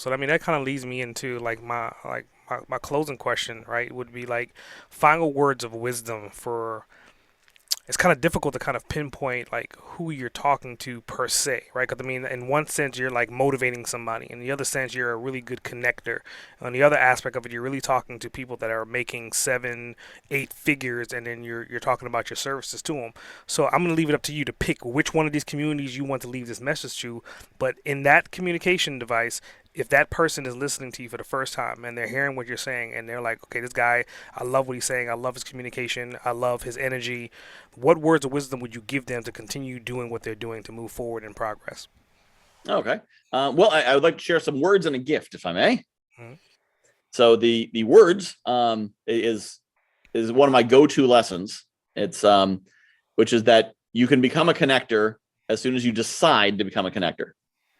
So I mean, that kind of leads me into like my closing question, right? Would be like final words of wisdom for. It's kind of difficult to kind of pinpoint like who you're talking to per se, right? Because I mean, in one sense, you're like motivating somebody. In the other sense, you're a really good connector. On the other aspect of it, you're really talking to people that are making seven, eight figures, and then you're talking about your services to them. So I'm gonna leave it up to you to pick which one of these communities you want to leave this message to. But in that communication device, if that person is listening to you for the first time and they're hearing what you're saying and they're like, okay, this guy, I love what he's saying, I love his communication, I love his energy, what words of wisdom would you give them to continue doing what they're doing to move forward in progress? Okay. Well, I would like to share some words and a gift, if I may. Mm-hmm. So the words is one of my go-to lessons. It's which is that you can become a connector as soon as you decide to become a connector.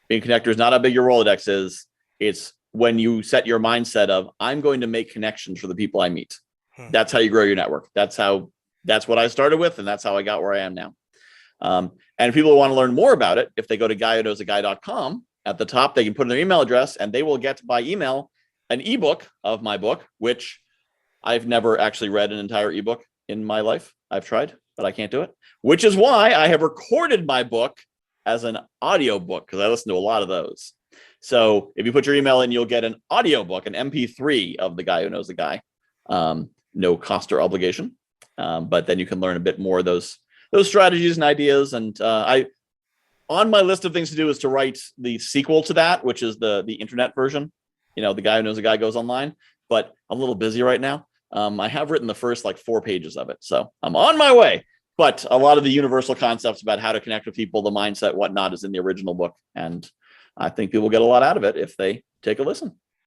Being a connector is not how big your Rolodex is. It's when you set your mindset of I'm going to make connections for the people I meet. That's how you grow your network. That's what I started with, and that's how I got where I am now. And if people want to learn more about it, if they go to guywhoknowsaguy.com, at the top, they can put in their email address and they will get by email an ebook of my book, which I've never actually read an entire ebook in my life. I've tried, but I can't do it, which is why I have recorded my book as an audio book, because I listen to a lot of those. So if you put your email in, you'll get an audio book, an MP3 of The Guy Who Knows a Guy. No cost or obligation. But then you can learn a bit more of those strategies and ideas. And I on my list of things to do is to write the sequel to that, which is the internet version. The Guy Who Knows a Guy goes online, but I'm a little busy right now. I have written the first like 4 pages of it, so I'm on my way. But a lot of the universal concepts about how to connect with people, the mindset, whatnot, is in the original book, and I think people get a lot out of it if they take a listen.